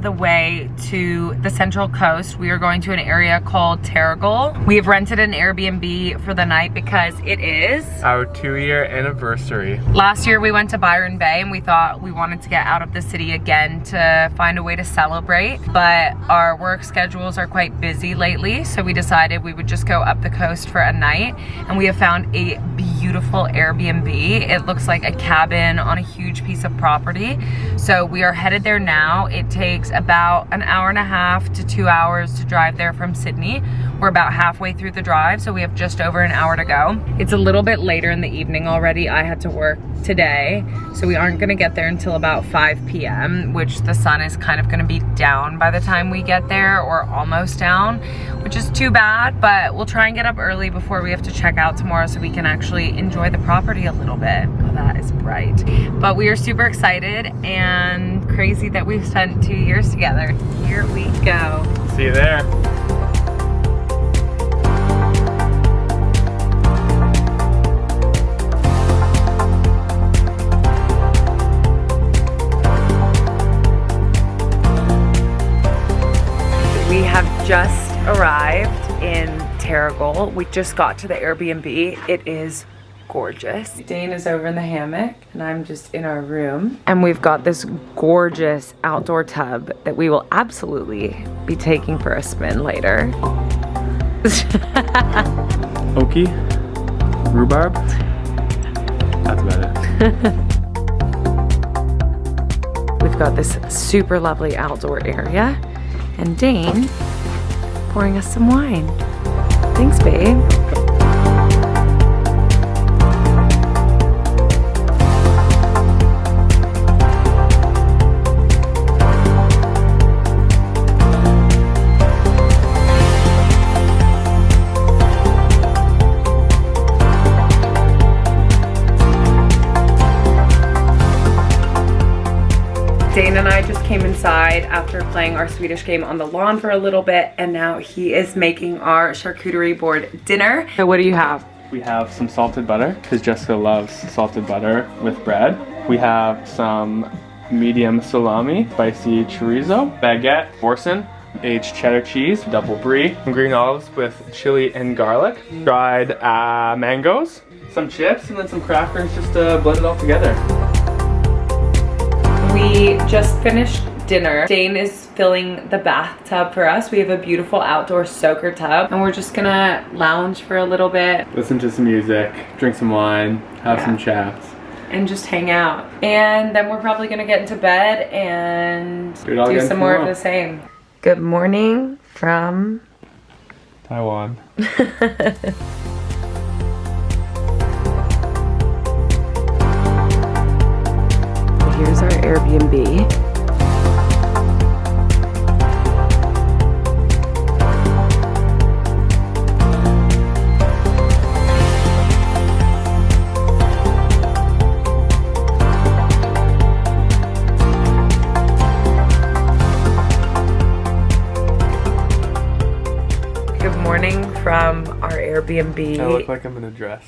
the way to the Central Coast. We are going to an area called Terrigal. We have rented an Airbnb for the night because it is our 2-year anniversary. Last year we went to Byron Bay and we thought we wanted to get out of the city again to find a way to celebrate, but our work schedules are quite busy lately, so we decided we would just go up the coast for a night, and we have found a beautiful Airbnb. It looks like a cabin on a huge piece of property. So we are headed there now. It takes about an hour and a half to 2 hours to drive there from Sydney. We're about halfway through the drive, so we have just over an hour to go. It's a little bit later in the evening already. I had to work today, so we aren't gonna get there until about 5 p.m., which the sun is kind of gonna be down by the time we get there, or almost down, which is too bad, but we'll try and get up early before we have to check out tomorrow so we can actually enjoy the property a little bit. Oh, that is bright. But we are super excited and crazy that we've spent 2 years together. Here we go. See you there. We have just arrived in Terrigal. We just got to the Airbnb. It is gorgeous. Dane is over in the hammock and I'm just in our room. And we've got this gorgeous outdoor tub that we will absolutely be taking for a spin later. Oki, rhubarb. That's about it. We've got this super lovely outdoor area. And Dane pouring us some wine. Thanks, babe. Dane and I just came inside after playing our Swedish game on the lawn for a little bit, and now he is making our charcuterie board dinner. So what do you have? We have some salted butter, because Jessica loves salted butter with bread. We have some medium salami, spicy chorizo, baguette, Orson, aged cheddar cheese, double brie, some green olives with chili and garlic, dried mangoes, some chips, and then some crackers just to blend it all together. We just finished dinner. Dane is filling the bathtub for us. We have a beautiful outdoor soaker tub, and we're just gonna lounge for a little bit. Listen to some music, drink some wine, have some chats. And just hang out. And then we're probably gonna get into bed and do some more of the same. Good morning from Taiwan. Here's our Airbnb. Good morning from our Airbnb. I look like I'm in a dress.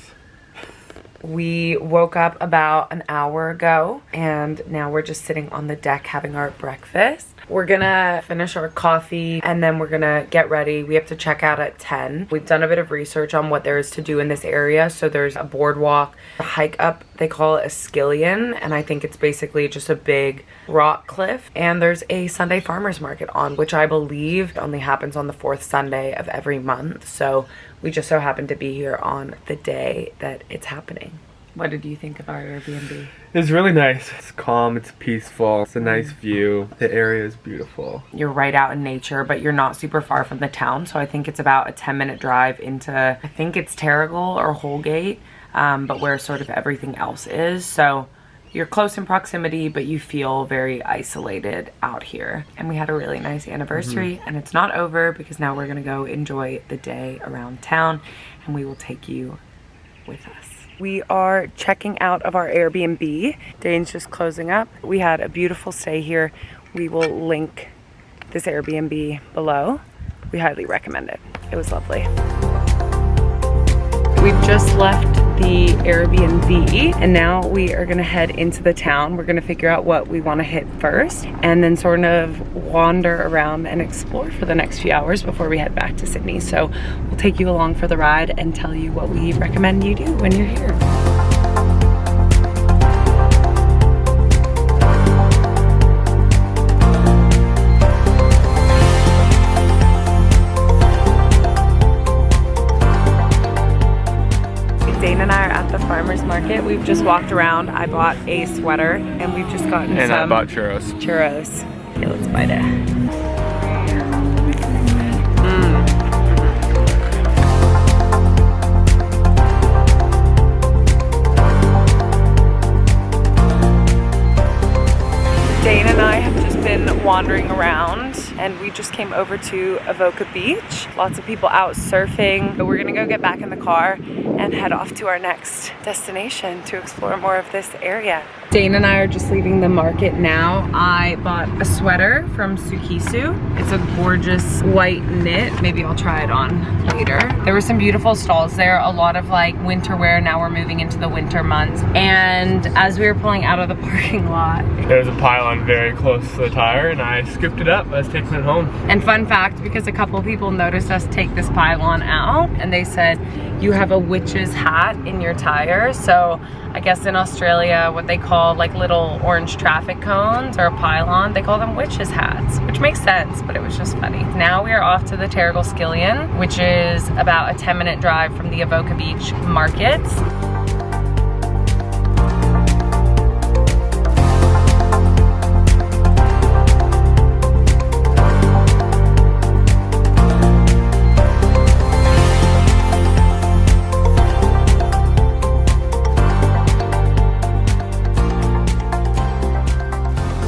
We woke up about an hour ago and now we're just sitting on the deck having our breakfast. We're gonna finish our coffee and then we're gonna get ready. We have to check out at 10. We've done a bit of research on what there is to do in this area. So there's a boardwalk, a hike up, they call it a skillion, and I think it's basically just a big rock cliff. And there's a Sunday farmers market on, which I believe only happens on the 4th Sunday of every month. So we just so happen to be here on the day that it's happening. What did you think of our Airbnb? It's really nice. It's calm, it's peaceful, it's a nice view. The area is beautiful. You're right out in nature, but you're not super far from the town. So I think it's about a 10-minute drive into, I think it's Terrigal or Holgate, but where sort of everything else is. So you're close in proximity, but you feel very isolated out here. And we had a really nice anniversary, and it's not over because now we're gonna go enjoy the day around town, and we will take you with us. We are checking out of our Airbnb. Dane's just closing up. We had a beautiful stay here. We will link this Airbnb below. We highly recommend it. It was lovely. We've just left the Airbnb, and now we are gonna head into the town. We're gonna figure out what we wanna hit first, and then sort of wander around and explore for the next few hours before we head back to Sydney. So we'll take you along for the ride and tell you what we recommend you do when you're here. Dane and I are at the farmer's market. We've just walked around. I bought a sweater and we've just gotten And some I bought churros. Churros. Okay, let's bite it. Dane and I have just been wandering around and we just came over to Avoca Beach. Lots of people out surfing, but we're gonna go get back in the car and head off to our next destination to explore more of this area. Dane and I are just leaving the market now. I bought a sweater from Sukisu. It's a gorgeous white knit. Maybe I'll try it on later. There were some beautiful stalls there, a lot of like winter wear. Now we're moving into the winter months. And as we were pulling out of the parking lot, There's a pylon very close to the tire and I scooped it up. I was taking it home. and fun fact, because a couple people noticed us take this pylon out and they said, you have a witch's hat in your tire. So I guess in Australia, what they call like little orange traffic cones or a pylon, they call them witch's hats, which makes sense, but it was just funny. Now we are off to the Terrigal Skillion, which is about a 10-minute drive from the Avoca Beach markets.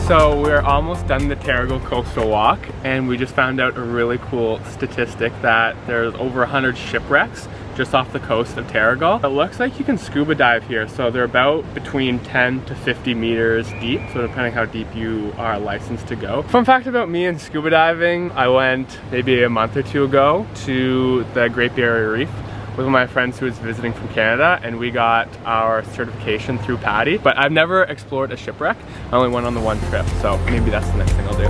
So we're almost done the Terrigal Coastal Walk and we just found out a really cool statistic that there's over 100 shipwrecks just off the coast of Terrigal. It looks like you can scuba dive here, so they're about between 10 to 50 meters deep, so depending how deep you are licensed to go. Fun fact about me and scuba diving, I went maybe a month or two ago to the Great Barrier Reef with one of my friends who was visiting from Canada, and we got our certification through PADI. But I've never explored a shipwreck. I only went on the one trip, so maybe that's the next thing I'll do.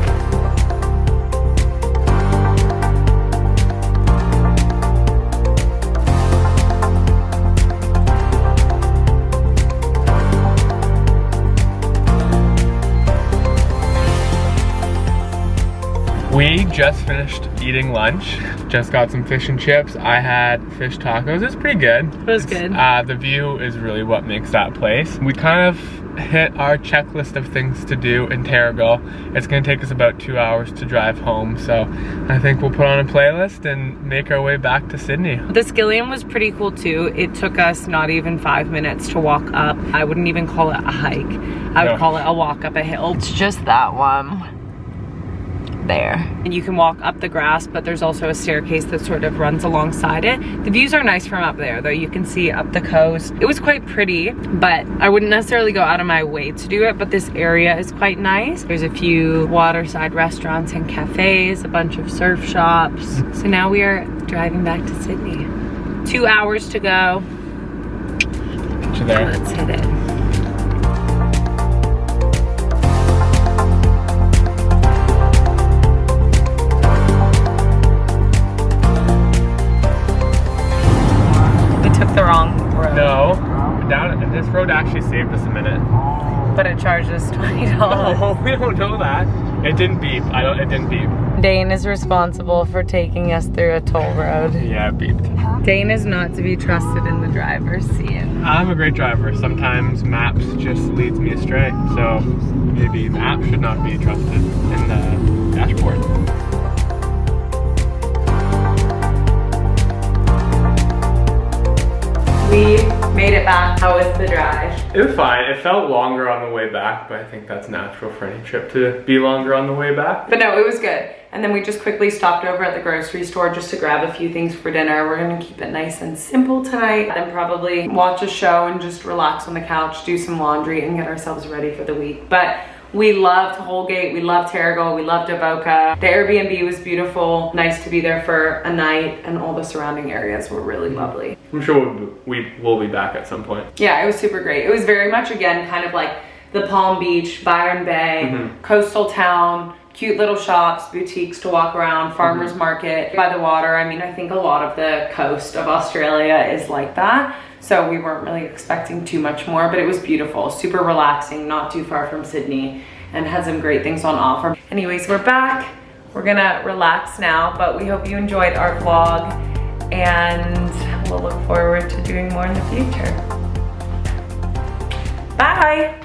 We just finished eating lunch. Just got some fish and chips. I had fish tacos. It was pretty good. It was good. The view is really what makes that place. We kind of hit our checklist of things to do in Terrigal. It's gonna take us about 2 hours to drive home, so I think we'll put on a playlist and make our way back to Sydney. The Skillion was pretty cool too. It took us not even 5 minutes to walk up. I wouldn't even call it a hike. I would call it a walk up a hill. It's just that one there. And you can walk up the grass, but there's also a staircase that sort of runs alongside it. The views are nice from up there though. You can see up the coast. It was quite pretty, but I wouldn't necessarily go out of my way to do it, but this area is quite nice. There's a few waterside restaurants and cafes, a bunch of surf shops. So now we are driving back to Sydney. 2 hours to go. To there. Let's hit it. The wrong road. No, this road actually saved us a minute. But it charged us $20. No, we don't know that. It didn't beep. It didn't beep. Dane is responsible for taking us through a toll road. Yeah, it beeped. Dane is not to be trusted in the driver's seat. I'm a great driver. Sometimes maps just leads me astray. So maybe the app should not be trusted in the dashboard. We made it back. How was the drive? It was fine. It felt longer on the way back, but I think that's natural for any trip to be longer on the way back. But no, it was good. And then we just quickly stopped over at the grocery store just to grab a few things for dinner. We're gonna keep it nice and simple tonight. Then probably watch a show and just relax on the couch, do some laundry, and get ourselves ready for the week. But we loved Holgate, we loved Terrigal, we loved Avoca. The Airbnb was beautiful, nice to be there for a night, and all the surrounding areas were really lovely. I'm sure we will be back at some point. Yeah, it was super great. It was very much, again, kind of like the Palm Beach, Byron Bay, coastal town, cute little shops, boutiques to walk around, farmer's market by the water. I mean, I think a lot of the coast of Australia is like that. So we weren't really expecting too much more, but it was beautiful, super relaxing, not too far from Sydney, and had some great things on offer. Anyways, we're back. We're gonna relax now, but we hope you enjoyed our vlog, and we'll look forward to doing more in the future. Bye.